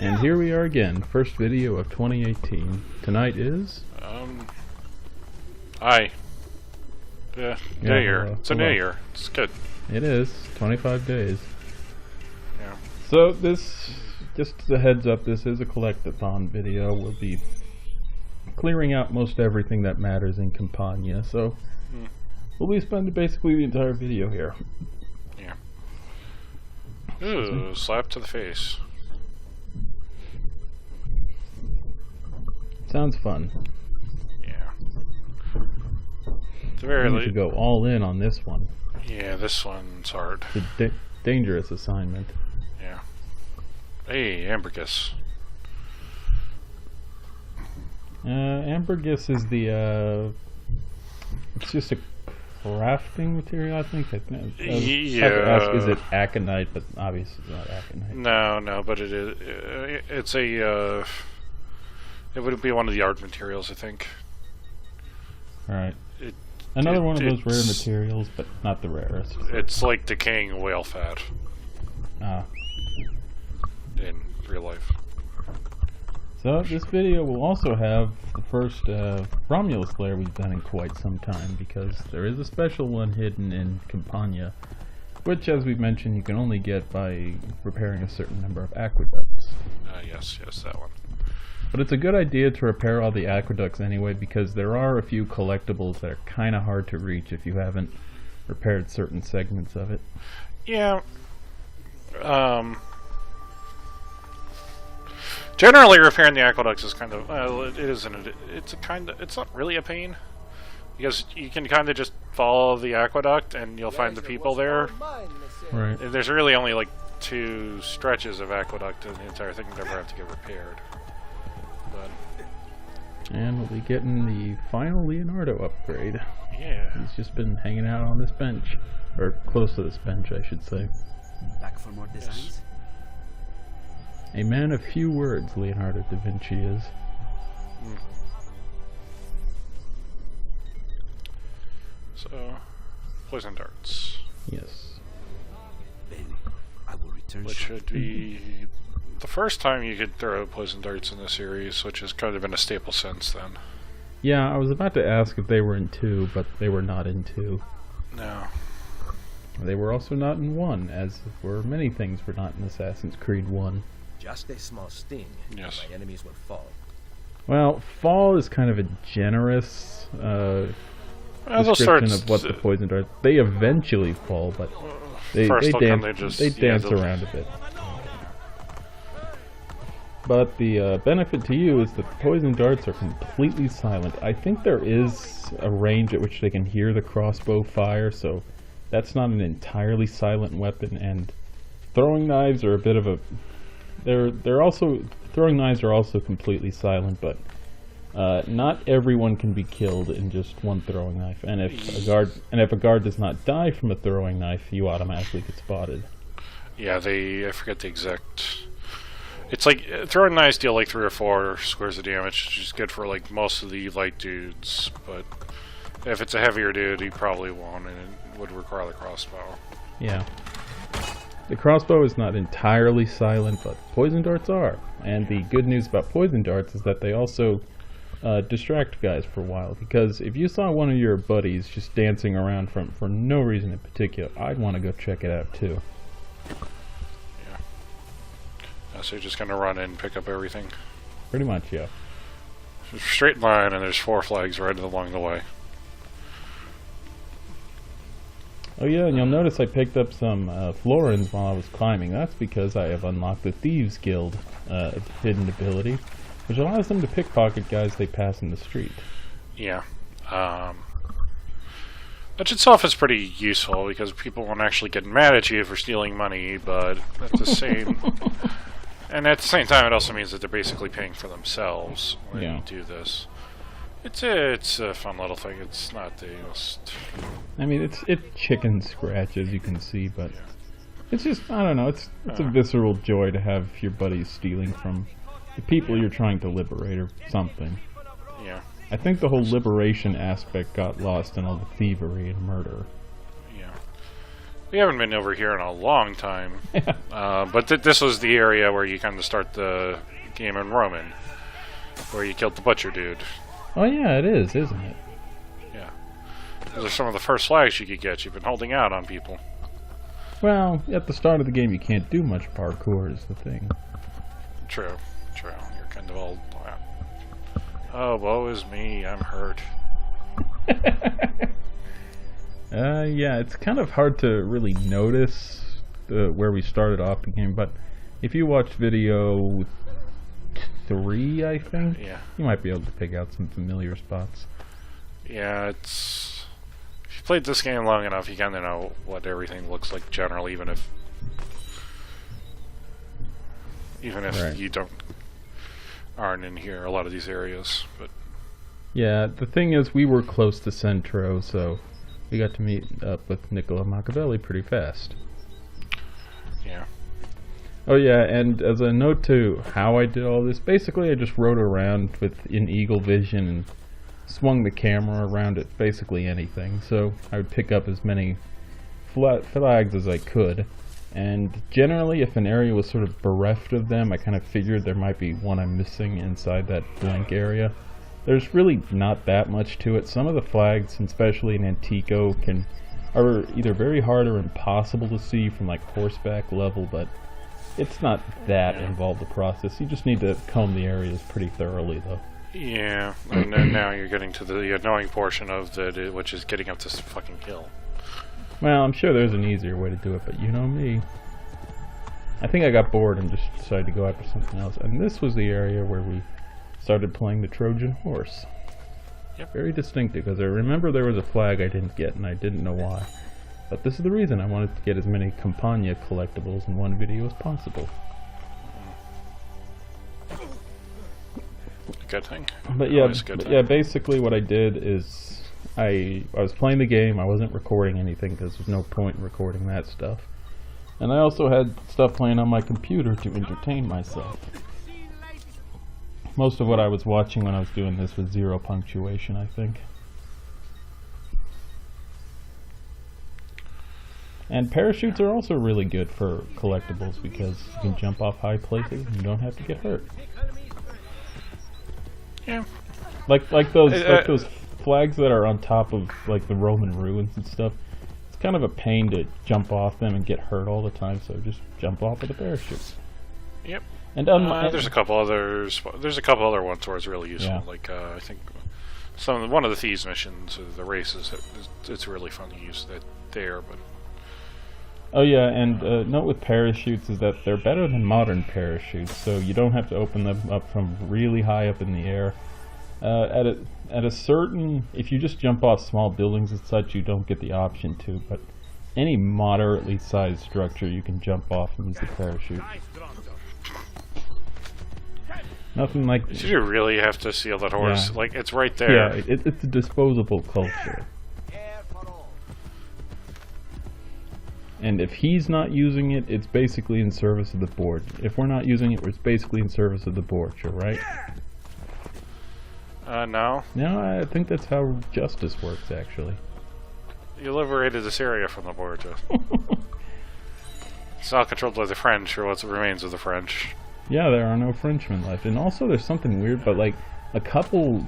And here we are again, first video of 2018. Tonight is? New Year. It's a new year. It's good. It is, 25 days. Yeah. So this, just as a heads up, this is a collectathon video. We'll be clearing out most everything that matters in Campania, so we'll be spending basically the entire video here. Yeah. Ooh, slap to the face. Sounds fun. Yeah. It's very We need to go all in on this one. Yeah, this one's hard. It's a dangerous assignment. Yeah. Hey, ambergris. Ambergris is the, it's just a crafting material, I think. I have to ask, is it aconite? But obviously it's not aconite. No, but it is. It's a, it would be one of the art materials, I think. Alright. Another one of those rare materials, but not the rarest. It's like decaying whale fat. Ah. In real life. So this video will also have the first Romulus lair we've done in quite some time, because there is a special one hidden in Campania, which, as we've mentioned, you can only get by repairing a certain number of aqueducts. Yes, that one. But it's a good idea to repair all the aqueducts anyway, because there are a few collectibles that are kind of hard to reach if you haven't repaired certain segments of it. Yeah. Generally, repairing the aqueducts is kind of, well, it isn't. It's not really a pain, because you can kind of just follow the aqueduct and you'll find the people there. Right. And there's really only like 2 stretches of aqueduct and the entire thing never have to get repaired. But and we'll be getting the final Leonardo upgrade. yeah. He's just been hanging out on this bench, or close to this bench, I should say. Back for more designs? A man of few words, Leonardo da Vinci is. So, poison darts. Yes. Then I will return. Which should be the first time you could throw poison darts in the series, which has kind of been a staple since then. Yeah, I was about to ask if they were in 2, but they were not in 2. No. They were also not in 1, as were many things were not in Assassin's Creed 1. Just a small sting. Yes. My enemies will fall. Well, fall is kind of a generous description of what the poison darts. They eventually fall, but they dance around a bit. But the benefit to you is that the poison darts are completely silent. I think there is a range at which they can hear the crossbow fire, so that's not an entirely silent weapon. And throwing knives are a bit of a... Throwing knives are also completely silent, but not everyone can be killed in just one throwing knife. And if a guard does not die from a throwing knife, you automatically get spotted. Yeah, I forget the exact. It's like throwing knives deal like 3 or 4 squares of damage, which is good for like most of the light dudes. But if it's a heavier dude, he probably won't, and it would require the crossbow. Yeah. The crossbow is not entirely silent, but poison darts are. And the good news about poison darts is that they also distract guys for a while. Because if you saw one of your buddies just dancing around for no reason in particular, I'd want to go check it out too. Yeah. So you're just going to run in and pick up everything? Pretty much, yeah. Straight line, and there's 4 flags right along the way. Oh yeah, and you'll notice I picked up some florins while I was climbing. That's because I have unlocked the Thieves Guild hidden ability, which allows them to pickpocket guys they pass in the street. Yeah. Which itself is pretty useful, because people won't actually get mad at you for stealing money, but at the same... and at the same time, it also means that they're basically paying for themselves when you do this. It's a fun little thing. It's not the most... I mean, it's chicken scratch, as you can see, but it's just, I don't know, it's a visceral joy to have your buddies stealing from the people you're trying to liberate or something. Yeah. I think the whole liberation aspect got lost in all the thievery and murder. Yeah. We haven't been over here in a long time. But this was the area where you kind of start the game in Roman, where you killed the butcher dude. Oh yeah, it is, isn't it? Yeah. Those are some of the first flags you could get. You've been holding out on people. Well, at the start of the game, you can't do much parkour, is the thing. True. You're kind of all... Oh, woe is me. I'm hurt. Yeah, it's kind of hard to really notice where we started off the game, but if you watch video 3, I think, you might be able to pick out some familiar spots. Yeah, it's... If you played this game long enough, you kind of know what everything looks like generally, even if Right. you aren't in here, a lot of these areas, but... Yeah, the thing is, we were close to Centro, so we got to meet up with Niccolo Machiavelli pretty fast. Yeah. Oh yeah, and as a note to how I did all this, basically I just rode around in eagle vision and swung the camera around at basically anything. So I would pick up as many flags as I could, and generally if an area was sort of bereft of them, I kind of figured there might be one I'm missing inside that blank area. There's really not that much to it. Some of the flags, especially in Antico, are either very hard or impossible to see from like horseback level, but it's not that involved a process. You just need to comb the areas pretty thoroughly, though. Yeah, and then now you're getting to the annoying portion of which is getting up this fucking hill. Well, I'm sure there's an easier way to do it, but you know me. I think I got bored and just decided to go after something else, and this was the area where we started playing the Trojan horse. Yep. Very distinctive, because I remember there was a flag I didn't get, and I didn't know why. But this is the reason I wanted to get as many Campania collectibles in one video as possible. Good thing. But yeah, Always a good thing. basically what I did is I was playing the game. I wasn't recording anything because there's no point in recording that stuff. And I also had stuff playing on my computer to entertain myself. Most of what I was watching when I was doing this was 0 punctuation, I think. And parachutes are also really good for collectibles because you can jump off high places and you don't have to get hurt. Yeah. Like those flags that are on top of like the Roman ruins and stuff. It's kind of a pain to jump off them and get hurt all the time, so just jump off with a parachute. Yep. And there's a couple others. There's a couple other ones where it's really useful. Yeah. Like I think one of the thieves missions, the races. It's really fun to use that there. But oh yeah, and note with parachutes is that they're better than modern parachutes, so you don't have to open them up from really high up in the air. At a certain, if you just jump off small buildings and such, you don't get the option to. But any moderately sized structure, you can jump off and use the parachute. Nothing like... Did you really have to seal that horse? Yeah. Like, it's right there. Yeah, it's a disposable culture. And if he's not using it, it's basically in service of the board. If we're not using it, it's basically in service of the board, you're right? No. No, I think that's how justice works, actually. You liberated this area from the board, Jeff. It's not controlled by the French, or what remains of the French. Yeah, there are no Frenchmen left. And also there's something weird, but like a couple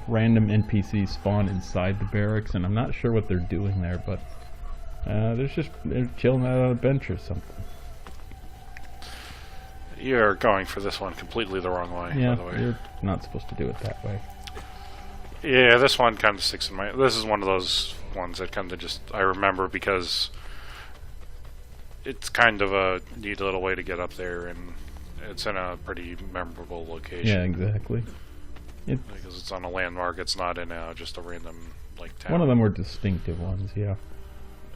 random NPCs spawn inside the barracks, and I'm not sure what they're doing there, but they're chilling out on a bench or something. You're going for this one completely the wrong way, Yeah, by the way. you're not supposed to do it that way. Yeah, this one kind of sticks in my... This is one of those ones that kind of just... I remember because it's kind of a neat little way to get up there, and it's in a pretty memorable location. Yeah, exactly. Because it's on a landmark, it's not in just a random, like, town. One of them were distinctive ones, yeah.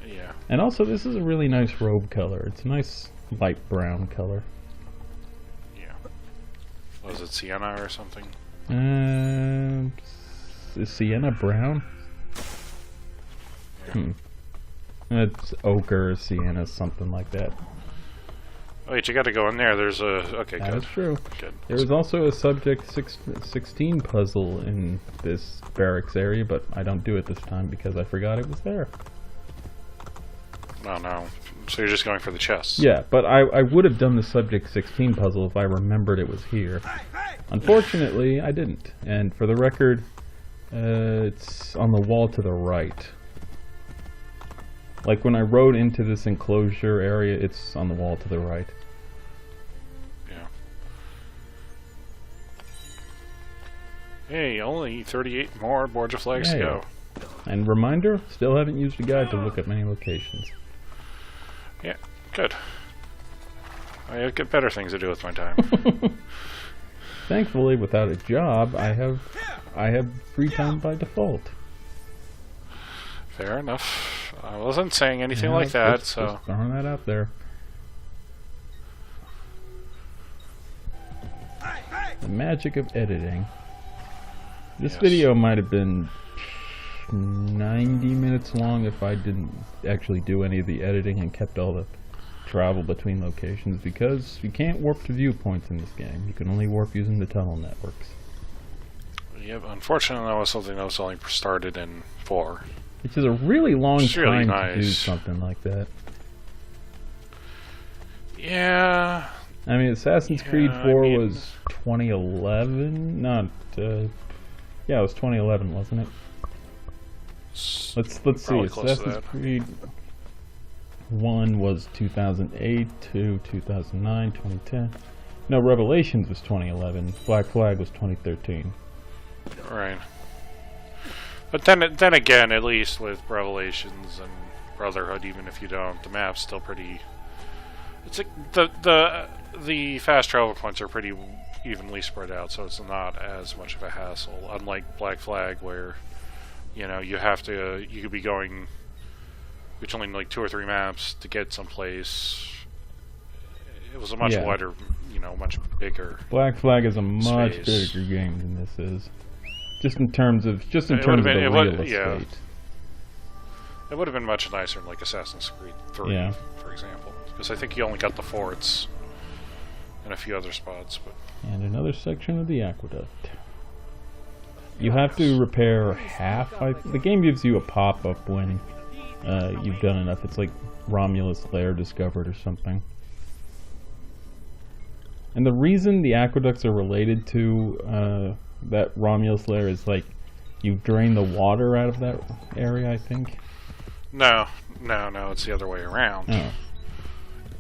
Yeah. And also, this is a really nice robe color. It's a nice light brown color. Yeah. Was it sienna or something? Is sienna brown? Yeah. It's ochre, sienna, something like that. Wait, you gotta go in there. There's a... Okay, good. That's true. Good. There was also a Subject 16 puzzle in this barracks area, but I don't do it this time because I forgot it was there. No, no. So you're just going for the chests. Yeah, but I would have done the Subject 16 puzzle if I remembered it was here. Unfortunately, I didn't. And for the record, it's on the wall to the right. Like when I rode into this enclosure area, it's on the wall to the right. Yeah. Hey, only 38 more Borgia flags to go. And reminder, still haven't used a guide to look at many locations. Yeah, good. I get better things to do with my time. Thankfully, without a job, I have free time by default. Fair enough. I wasn't saying anything like that, so... Just throwing that out there. The magic of editing. This video might have been 90 minutes long if I didn't actually do any of the editing and kept all the travel between locations, because you can't warp to viewpoints in this game. You can only warp using the tunnel networks. Yep, unfortunately that was something that was only started in 4. Which is a really long It's really time to do nice. something like that. Yeah. I mean, Assassin's Creed I 4 mean- was 2011? Yeah, it was 2011, wasn't it? Let's see. Probably close to Assassin's that. Creed 1 was 2008 to 2009, 2010. No, Revelations was 2011. Black Flag was 2013. Right. But then again, at least with Revelations and Brotherhood, even if you don't, the map's still pretty... It's like the fast travel points are pretty evenly spread out, so it's not as much of a hassle. Unlike Black Flag, where you know you could be going between like 2 or 3 maps to get someplace. It was a much wider, much bigger. Black Flag is a much space. bigger game than this is. Just in terms of the It would- real yeah. estate. It would have been much nicer in like Assassin's Creed 3, Yeah. for example, because I think you only got the forts and a few other spots. But And another section of the aqueduct. You have to repair half. The game gives you a pop-up when you've done enough. It's like Romulus Lair discovered or something. And the reason the aqueducts are related to that Romulus Lair is like you drain the water out of that area, I think. no, it's the other way around. Oh.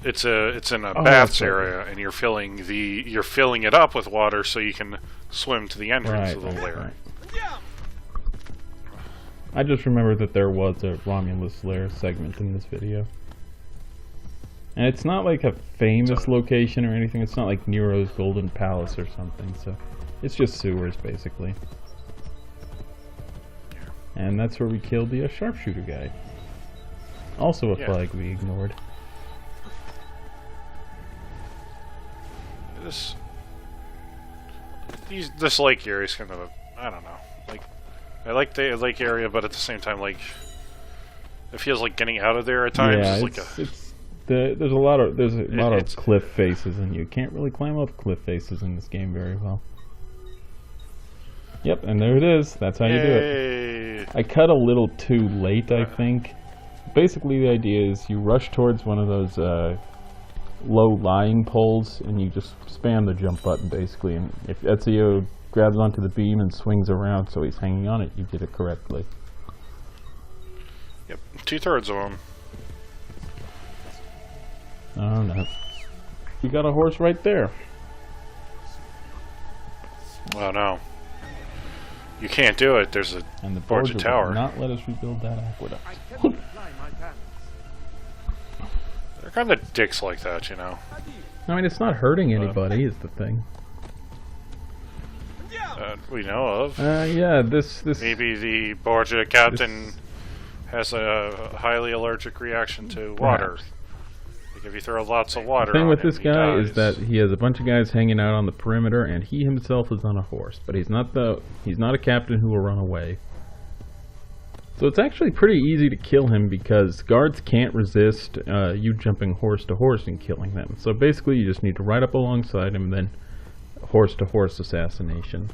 It's in a Oh, baths that's right. area, and you're filling it up with water so you can swim to the entrance of the lair. Right. I just remember that there was a Romulus Lair segment in this video. And it's not like a famous location or anything. It's not like Nero's Golden Palace or something. So it's just sewers, basically. And that's where we killed the sharpshooter guy. Also a flag we ignored. This lake area is kind of I don't know. Like, I like the lake area, but at the same time, like, it feels like getting out of there at times. Yeah, is there's a lot of cliff faces, and you can't really climb up cliff faces in this game very well. Yep, and there it is. That's how you do it. I cut a little too late, I think. Basically, the idea is you rush towards one of those low-lying poles, and you just spam the jump button, basically. And if Ezio grabs onto the beam and swings around so he's hanging on it, you did it correctly. Yep, 2/3 of them. Oh, no. You got a horse right there. Well, no. You can't do it. There's a And the Borgia Borgia tower. would not let us rebuild that aqueduct. They're kind of dicks like that, you know. I mean, it's not hurting anybody, is the thing. We know of. Yeah, this... Maybe the Borgia captain has a highly allergic reaction to water. Like if you throw lots of water The thing on with him, this he guy dies. is that he has a bunch of guys hanging out on the perimeter, and he himself is on a horse. But he's not a captain who will run away. So it's actually pretty easy to kill him because guards can't resist you jumping horse to horse and killing them. So basically, you just need to ride up alongside him, and then horse to horse assassination.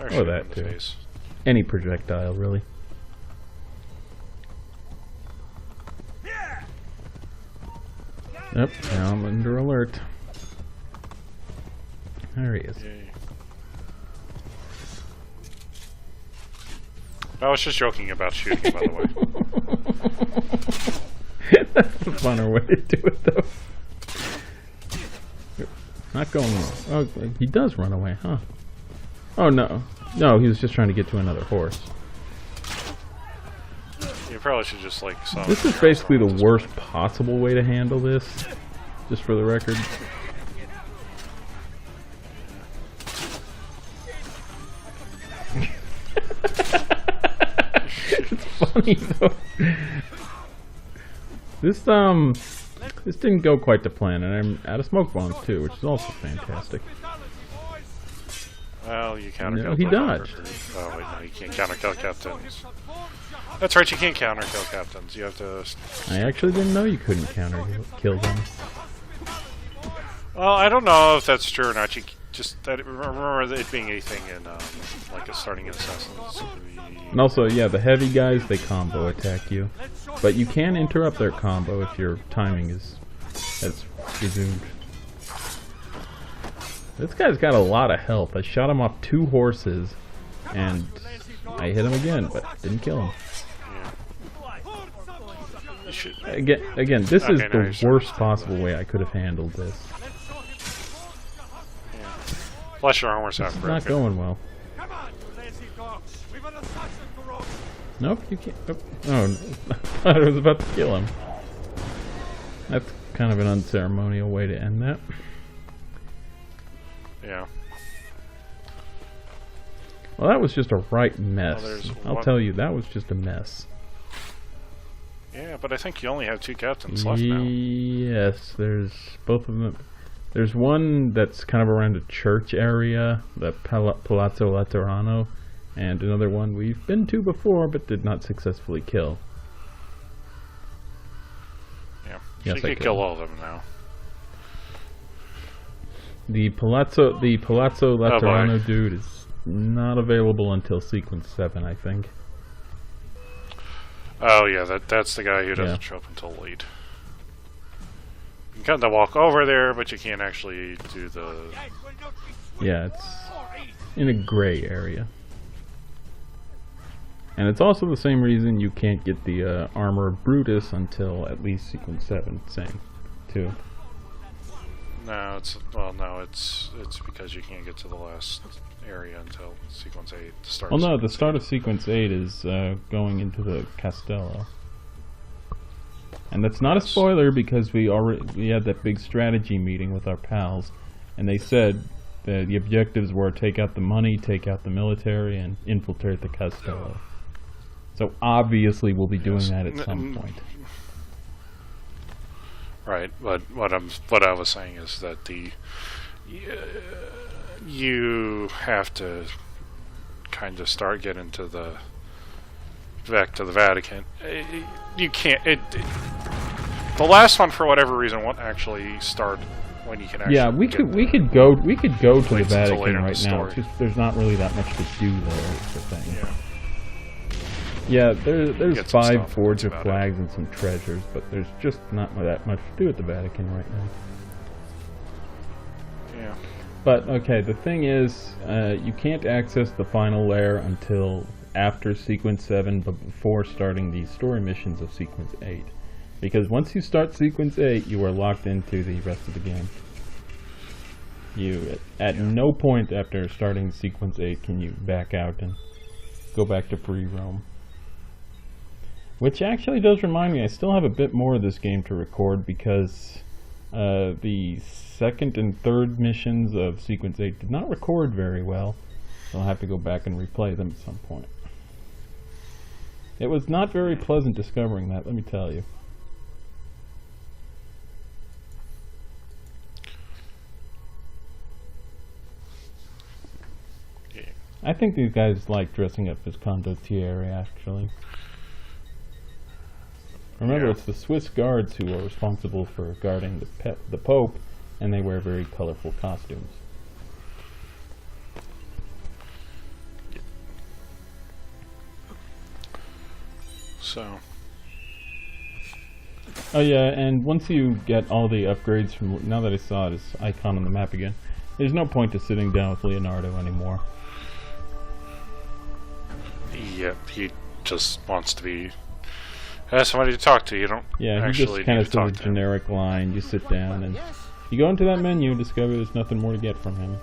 Or Oh, shoot him that in the too. face. Any projectile, really. Yep, now I'm under alert. There he is. Yay. I was just joking about shooting, by the way. That's a funner way to do it, though. Not going well. Oh, he does run away, huh? Oh, no. No, he was just trying to get to another horse. You probably should just, like... This is basically the worst possible way to handle this, just for the record. It's funny, though. This didn't go quite to plan, and I'm out of smoke bombs, too, which is also fantastic. Well, you counter No, he dodged. Oh, wait, no, you can't counter kill captains. That's right, you can't counter kill captains. You have to... I actually didn't know you couldn't counter kill them. Well, I don't know if that's true or not. You just... remember it being a thing in, like, starting in Assassin's Creed. And also, yeah, the heavy guys, they combo attack you. But you can interrupt their combo if your timing is resumed. This guy's got a lot of health. I shot him off 2 horses, and I hit him again, but didn't kill him. Yeah. Again, this is the worst possible way I could have handled this. Yeah. Plus your armor's half broken. Not going well. Nope, you can't. Oh, no. I thought I was about to kill him. That's kind of an unceremonial way to end that. Yeah. Well, that was just a right mess. Well, I'll tell you, that was just a mess. Yeah, but I think you only have 2 captains left now. Yes, there's both of them. There's one that's kind of around a church area, the Palazzo Laterano, and another one we've been to before but did not successfully kill. Yeah, yes, so you could kill all of them now. The Palazzo Laterano dude is not available until sequence 7, I think. Oh yeah, that's the guy who doesn't show up until late. You can kind of walk over there, but you can't actually do the... Yeah, it's in a gray area. And it's also the same reason you can't get the armor of Brutus until at least sequence 7, same, too. No, it's because you can't get to the last area until sequence 8. The start. Well, no, the start of sequence 8 is going into the Castello, and that's not a spoiler because we had that big strategy meeting with our pals, and they said that the objectives were take out the money, take out the military, and infiltrate the Castello. So obviously we'll be doing that at some point. Right, but what I was saying is that you have to kind of start getting to back to the Vatican. You can't. The last one, for whatever reason, won't actually start when you can actually. Yeah, we could go to the Vatican right now. Story. Just, there's not really that much to do there. Is the thing. Yeah. Yeah, there's 5 Forge of about Flags and some treasures, but there's just not that much to do at the Vatican right now. Yeah. But, okay, the thing is, you can't access the final lair until after Sequence 7, but before starting the story missions of Sequence 8. Because once you start Sequence 8, you are locked into the rest of the game. At no point after starting Sequence 8 can you back out and go back to free roam. Which actually does remind me, I still have a bit more of this game to record because the second and third missions of Sequence 8 did not record very well. So I'll have to go back and replay them at some point. It was not very pleasant discovering that, let me tell you. Yeah. I think these guys like dressing up as condottieri, actually. Remember, it's the Swiss guards who are responsible for guarding the Pope, and they wear very colorful costumes. So, Oh yeah, and once you get all the upgrades from, now that I saw his icon on the map again, there's no point to sitting down with Leonardo anymore. Yeah, he just wants to be has somebody to talk to. You don't Yeah, he actually just kind need of to talk says a to him. generic line, you sit down, and you go into that menu and discover there's nothing more to get from him.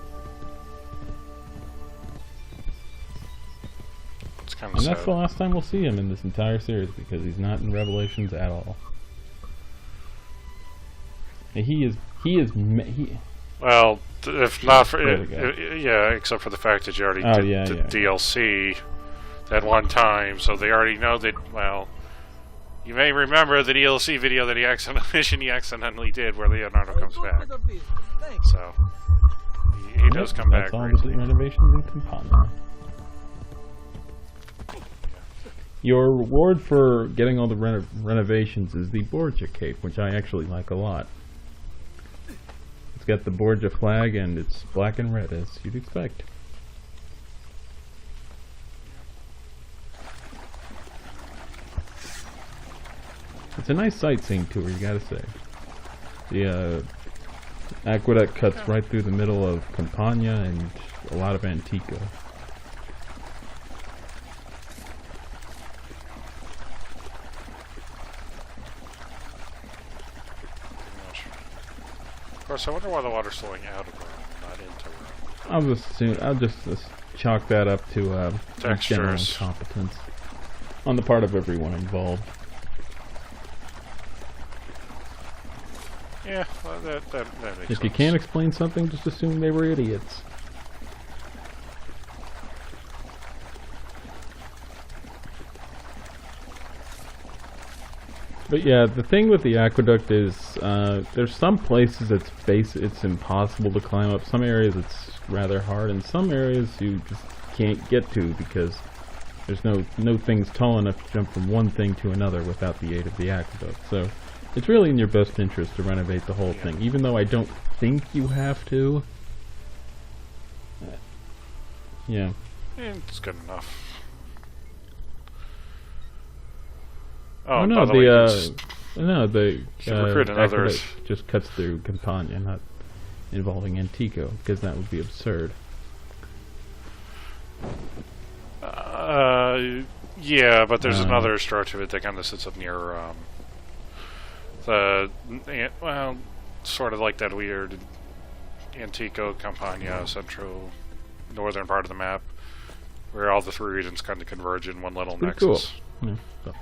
It's kind of And sad. that's the last time we'll see him in this entire series, because he's not in Revelations at all. Well, if not for There we go. yeah, except for the fact that you already Oh, did yeah, the yeah. DLC that one time, so they already know that. Well, you may remember the DLC video that he accidentally did, where Leonardo comes back. So he does come back That's all briefly. the renovations in Campania. Your reward for getting all the renovations is the Borgia cape, which I actually like a lot. It's got the Borgia flag and it's black and red, as you'd expect. It's a nice sightseeing tour, you gotta say. The aqueduct cuts right through the middle of Campania and a lot of Antico. Of course, I wonder why the water's flowing out of Rome, not into Rome. I'll just chalk that up to general Textures. incompetence on the part of everyone involved. Yeah, well, that makes sense. If you can't explain something, just assume they were idiots. But yeah, the thing with the aqueduct is there's some places it's impossible to climb up. Some areas it's rather hard, and some areas you just can't get to because there's no things tall enough to jump from one thing to another without the aid of the aqueduct. So it's really in your best interest to renovate the whole thing, even though I don't think you have to. Yeah. It's good enough. Oh, Oh no, by the way, the should recruit another- aqueduct just cuts through Campania, not involving Antico, because that would be absurd. yeah, but there's another stretch of it that kind of sits up near well, sort of like that weird Antico, Campania, central, northern part of the map, where all the three regions kind of converge in one little Pretty nexus. cool. Yeah, so.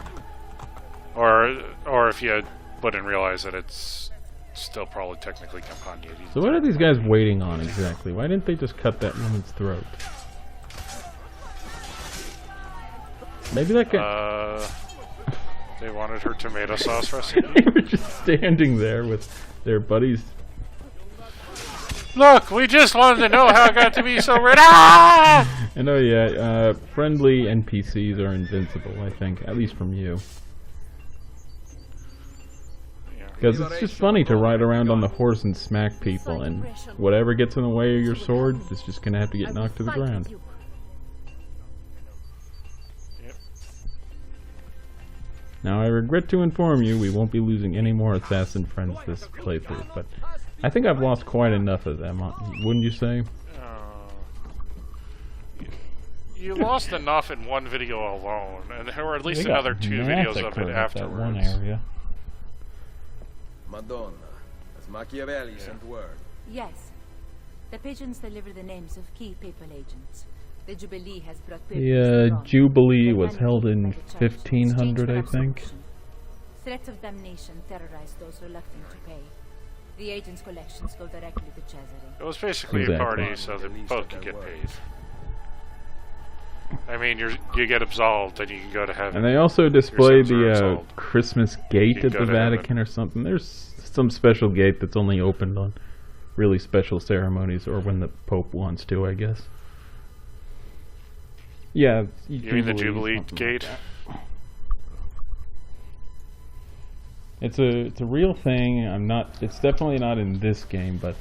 Or if you wouldn't realize that it's still probably technically Campania. So what are these guys waiting on exactly? Why didn't they just cut that woman's throat? Maybe that guy... They wanted her tomato sauce recipe. They were just standing there with their buddies. Look, we just wanted to know how it got to be so red. Ah! And oh yeah, friendly NPCs are invincible, I think, at least from you. Because it's just funny to ride around on the horse and smack people, and whatever gets in the way of your sword is just gonna have to get knocked to the ground. Yep. Now I regret to inform you, we won't be losing any more assassin friends this playthrough, but I think I've lost quite enough of them, wouldn't you say? You lost enough in one video alone, and there were at least They got another 2 videos of massacred it at that one afterwards. area. Madonna, has Machiavelli sent word? Yes. The pigeons deliver the names of key papal agents. The Jubilee has brought The pilgrims to Rome. Jubilee Their was money held in by the church, 1500, I exchanged for think. absolution. Threats of damnation terrorize those reluctant to pay. The agents' collections go directly to Cesare. It was basically Exactly. a party so that both could get paid. I mean, you get absolved, and you can go to heaven. And they also display sins are the absolved. Christmas gate You at go the to heaven. Vatican or something. There's some special gate that's only opened on really special ceremonies or when the Pope wants to, I guess. Yeah. You mean the Jubilee something like gate? that. It's a real thing. It's definitely not in this game, but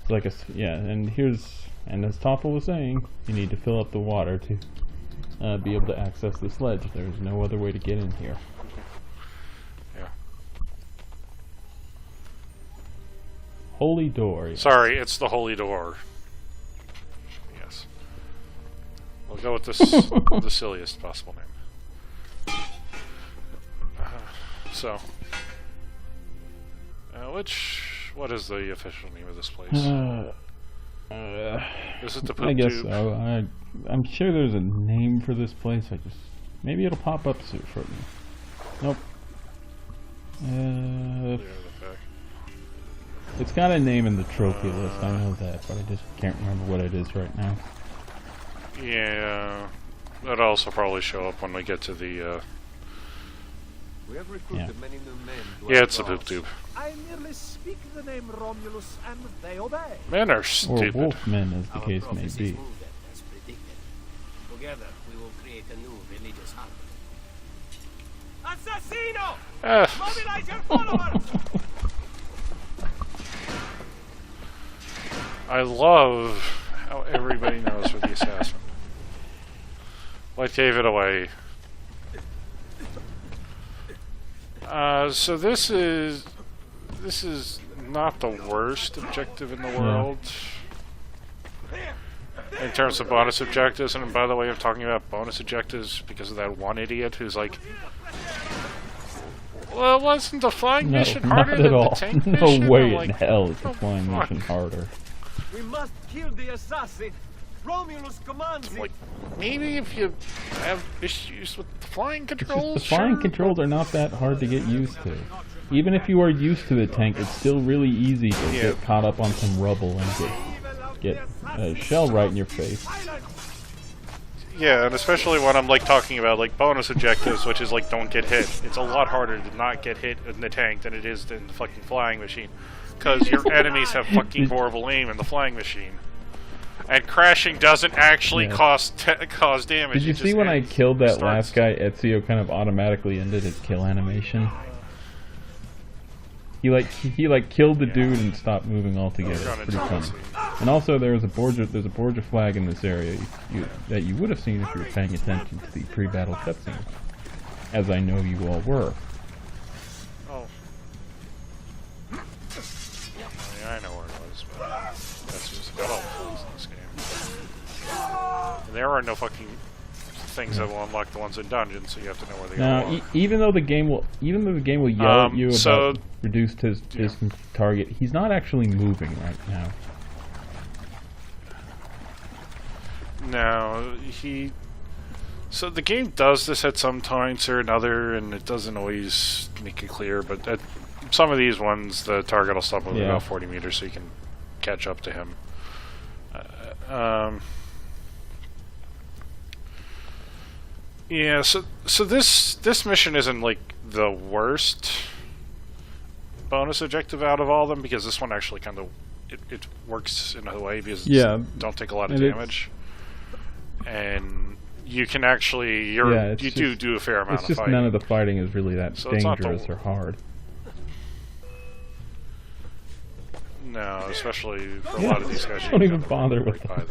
it's like and as Toffel was saying, you need to fill up the water to be able to access this ledge. There's no other way to get in here. Yeah. Holy Door. Yes. Sorry, it's the Holy Door. Yes. We'll go with this the silliest possible name. What is the official name of this place? Is it the Poop I guess Tube? so. I'm sure there's a name for this place. Maybe it'll pop up soon for me. Nope. Clear the back. It's got a name in the trophy list. I know that, but I just can't remember what it is right now. Yeah, that'll also probably show up when we get to the. We have recruited many new men to Yeah, our it's the Poop cause. Tube. I merely speak the name Romulus and they obey. Men are Or stupid. Wolfmen, as the Our case may prophecies be. moved them as predicted. Together, we will create a new religious harmony. Assassino! Mobilize your followers! I love how everybody knows we're the assassin. Like, gave it away. So this is not the worst objective in the world in terms of bonus objectives. And by the way, I'm talking about bonus objectives because of that one idiot who's like, "Well, wasn't the flying mission harder not at than all. the tank No mission?" way I'm in like, hell is the "Oh, flying fuck." mission harder. We must kill the assassin. Romulus commands it. Like, maybe if you have issues with the flying It's controls, just the flying sure, controls are not that hard to get used to. Even if you are used to the tank, it's still really easy to get caught up on some rubble and get a shell right in your face. Yeah, and especially when I'm like talking about like bonus objectives, which is like don't get hit. It's a lot harder to not get hit in the tank than it is in the fucking flying machine, because your enemies have fucking horrible aim in the flying machine, and crashing doesn't actually cause damage. Did you it see just when I ends. killed that Starts- last guy, Ezio kind of automatically ended his kill animation? He killed the dude and stopped moving altogether. It's Gonna pretty try to funny. see. And also there's a Borgia flag in this area that you would have seen if you were paying attention to the pre-battle cutscene, as I know you all were. Oh. Yeah, I know where it was, but that's just about all fools in this game. And there are no fucking things that will unlock the ones in dungeons, so you have to know where they Now, are. even though the game will yell at you so- about reduced his target, he's not actually moving right now. No, so the game does this at some times or another, and it doesn't always make it clear, but at some of these ones, the target will stop moving about 40 meters so you can catch up to him. Yeah, so this mission isn't like the worst bonus objective out of all of them, because this one actually kind of it works in a way because it's don't take a lot of damage, and you can actually do a fair amount of fighting. It's just none of the fighting is really that dangerous or hard. No, especially for a lot of these guys. Don't even bother with them.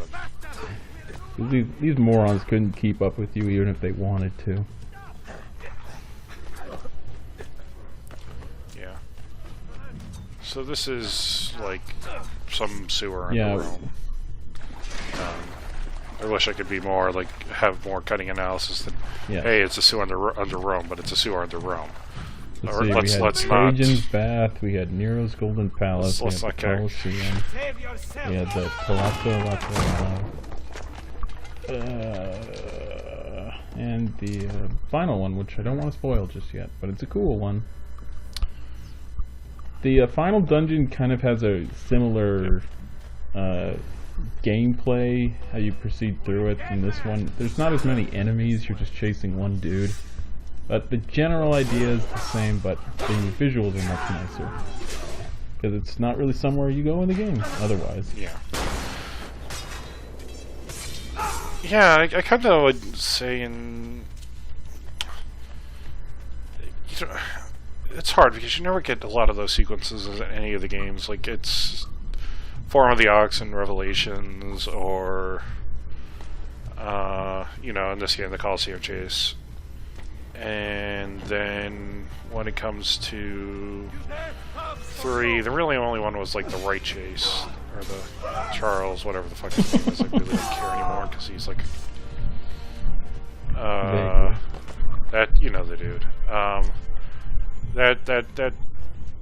These morons couldn't keep up with you even if they wanted to. Yeah. So this is like some sewer Yeah. under Rome. I wish I could be more like have more cutting analysis than hey, it's a sewer under Rome, but it's a sewer under Rome. Let's see, we had Trajan's Bath, we had Nero's Golden Palace, we had the Colosseum, we had the Palazzo Laterale, and the final one, which I don't want to spoil just yet, but it's a cool one. The final dungeon kind of has a similar gameplay, how you proceed through it. In this one, there's not as many enemies, you're just chasing one dude. But the general idea is the same, but the visuals are much nicer. Because it's not really somewhere you go in the game, otherwise. Yeah. Yeah, I kind of would say it's hard because you never get a lot of those sequences in any of the games. Like, it's Form of the Ox and Revelations, or in this game, the Colosseum Chase. And then when it comes to 3, the really only one was like the Right Chase, or the Charles, whatever the fuck his name is. I really don't care anymore because he's like, that, you know the dude. That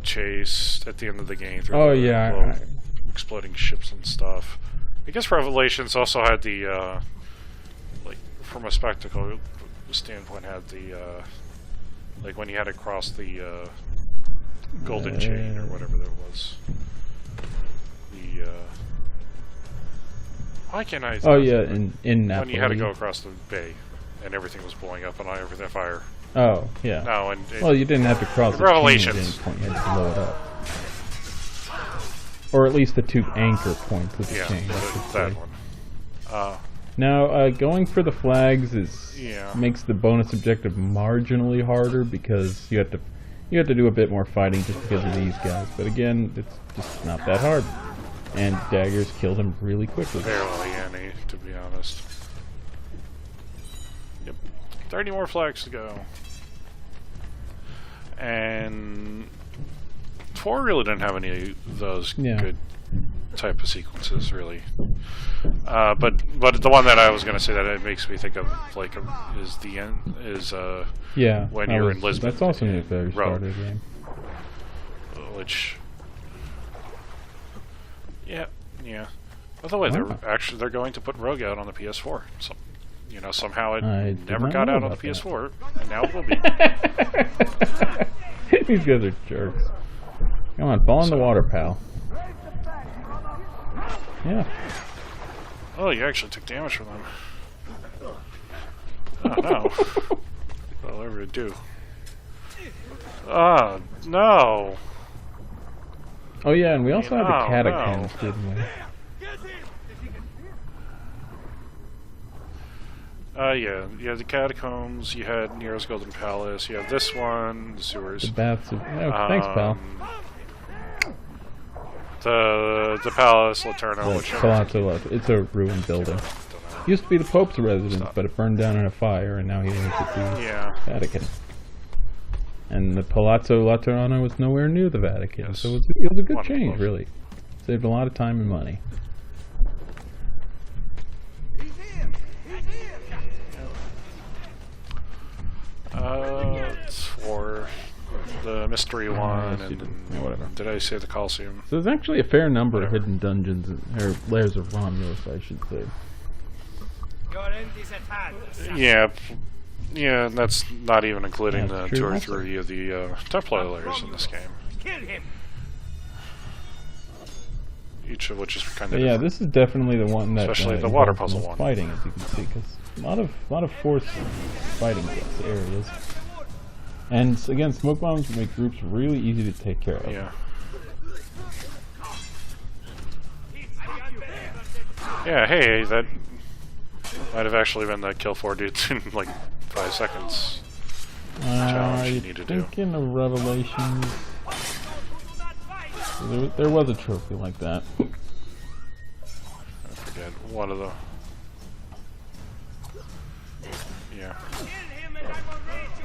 chase at the end of the game through the exploding ships and stuff. I guess Revelations also had the like from a spectacle standpoint had the like when you had to cross the golden chain or whatever that was. The why can't I? Oh yeah, in Napoli. When you had to go across the bay and everything was blowing up and everything fire. Oh yeah. No, and well, you didn't have to cross the Revelations. chain at any point. You had to blow it up, or at least the 2 anchor points of the chain. That one. Now, going for the flags makes the bonus objective marginally harder because you have to do a bit more fighting just because of these guys. But again, it's just not that hard, and daggers kill them really quickly. Barely any, to be honest. Yep, 30 more flags to go, and 4 really didn't have any of those good type of sequences, really. But the one that I was going to say that it makes me think of like is the end is when you're in Lisbon. That's also in the very start of the game. Which yeah. By the way, they're going to put Rogue out on the PS4. So, you know, somehow it never got out on the PS4, and now it will be. These guys are jerks. Come on, fall in the water, pal. Yeah. Oh, you actually took damage from them. Oh no. Whatever to do. Oh no. Oh yeah, and we also had the catacombs, didn't we? Yeah, the catacombs, you had Nero's Golden Palace, you have this one, the sewers. The baths of... Oh, thanks, pal. The Palace, Laterno, which... Palazzo, it's a ruined building. Used to be the Pope's residence, but it burned down in a fire, and now he owns the Vatican. And the Palazzo Laterano was nowhere near the Vatican, so it was a good change, really. Saved a lot of time and money. For the mystery one, and whatever. Did I say the Colosseum? So there's actually a fair number of hidden dungeons, or layers of Romulus, I should say. Yeah, that's not even including the 2 or 3 of the Templar layers in this game. Each of which is kind of different. This is definitely the one that especially the water puzzle one. Fighting, as you can see, because a lot of force fighting areas. And again, smoke bombs make groups really easy to take care of. Yeah. Yeah, hey, that might have actually been the kill 4 dudes in like 5 seconds challenge you need to do. In the Revelations, there was a trophy like that. I forget one of the. Yeah.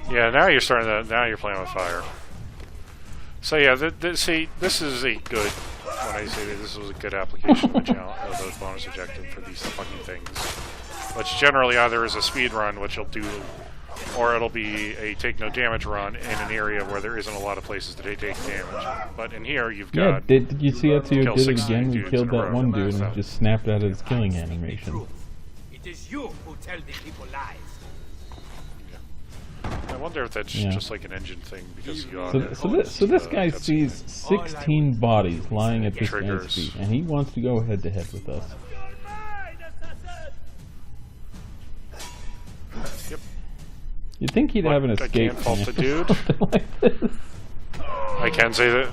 Yeah, now you're starting to. Now you're playing with fire. So yeah, see, this is a good. When I say that this was a good application of the challenge, of those bonus objectives for these fucking things, which generally either is a speed run, which you'll do, or it'll be a take no damage run in an area where there isn't a lot of places to take damage. But in here, you've got. Yeah, did you see Ezio did it again? We killed that one dude and just snapped out his killing animation. It is you who tell the people lies. I wonder if that's just like an engine thing because you so this guy sees 16 bodies lying at this guy's feet, and he wants to go head to head with us. Yep. You'd think he'd have an escape plan or something like this. I can say that.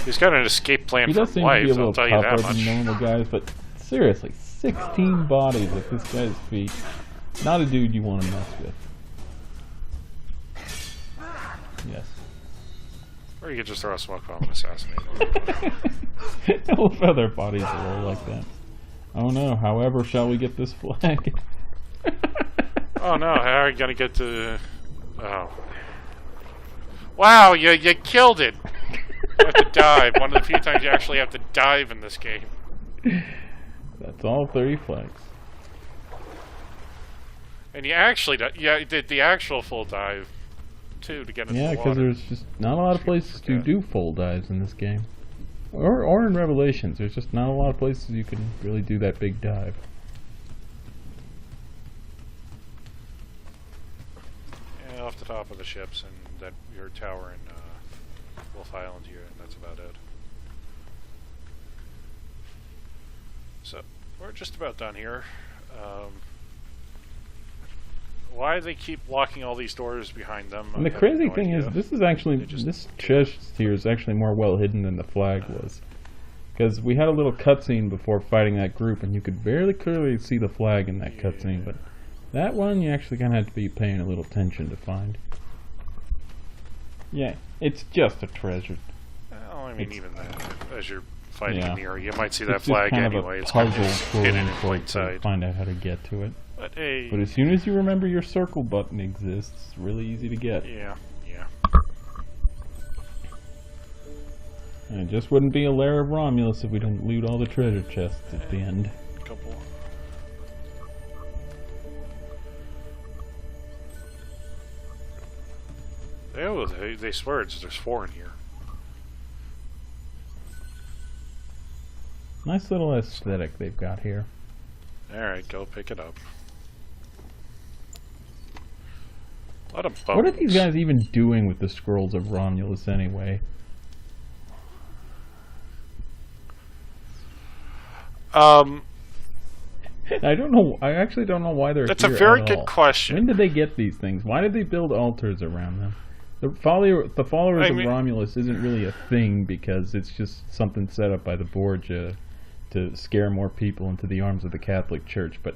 He's got an escape plan for life, I'll tell you that much. Than normal guys, but seriously, 16 bodies at this guy's feet. Not a dude you want to mess with. Yes. Or you could just throw a smoke bomb and assassinate him. I love how their bodies are all like that. Oh no, however shall we get this flag? Oh no, how are you gonna get to... Oh. Wow, you killed it! You have to dive. One of the few times you actually have to dive in this game. That's all 30 flags. And you actually did the actual full dive, too, to get into Yeah, the because water. there's just not a lot of places to do full dives in this game. Or in Revelations, there's just not a lot of places you can really do that big dive. Yeah, off the top of the ships and that your tower in Wolf Island here, and that's about it. So, we're just about done here. Why they keep locking all these doors behind them? And the crazy thing is, this is actually, this chest here is actually more well hidden than the flag was. Because we had a little cutscene before fighting that group, and you could very clearly see the flag in that cutscene, but that one you actually kind of had to be paying a little attention to find. Yeah, it's just a treasure. Well, I mean, even then, as you're fighting in the area, you might see that It's flag just kind anyway. Of a It's kind puzzle, of quote hidden in unquote, plain to sight. find out how to get to it. But hey, But as soon as you remember your circle button exists, it's really easy to get. yeah. And it just wouldn't be a lair of Romulus if we didn't loot all the treasure chests at the end. Couple. Oh, they swear there's 4 in here. Nice little aesthetic they've got here. Alright, go pick it up. A lot of bones. What are these guys even doing with the scrolls of Romulus anyway? I don't know. I actually don't know why they're That's a here very at good all. question. When did they get these things? Why did they build altars around them? The followers of Romulus isn't really a thing because it's just something set up by the Borgia to scare more people into the arms of the Catholic Church. But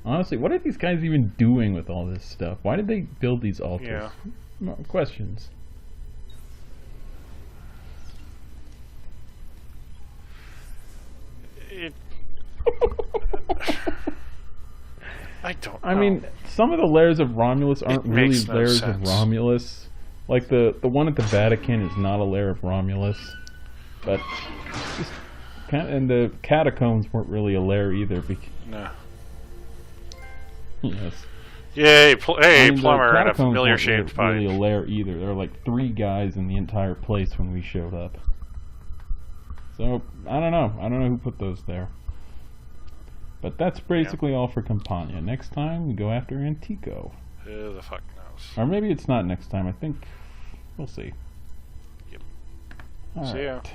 honestly, what are these guys even doing with all this stuff? Why did they build these altars? Yeah. No, questions. I don't know. I mean, some of the lairs of Romulus aren't really makes no lairs sense. of Romulus. Like the one at the Vatican is not a lair of Romulus, but just and the catacombs weren't really a lair either. No. Yes. Yay, hey, I mean, the plumber and a catacombs familiar weren't shaped pipe. really a lair either. There were like 3 guys in the entire place when we showed up. So I don't know. I don't know who put those there. But that's basically all for Campania. Next time we go after Antico. Who the fuck knows? Or maybe it's not next time. I think we'll see. Yep. All See ya. right.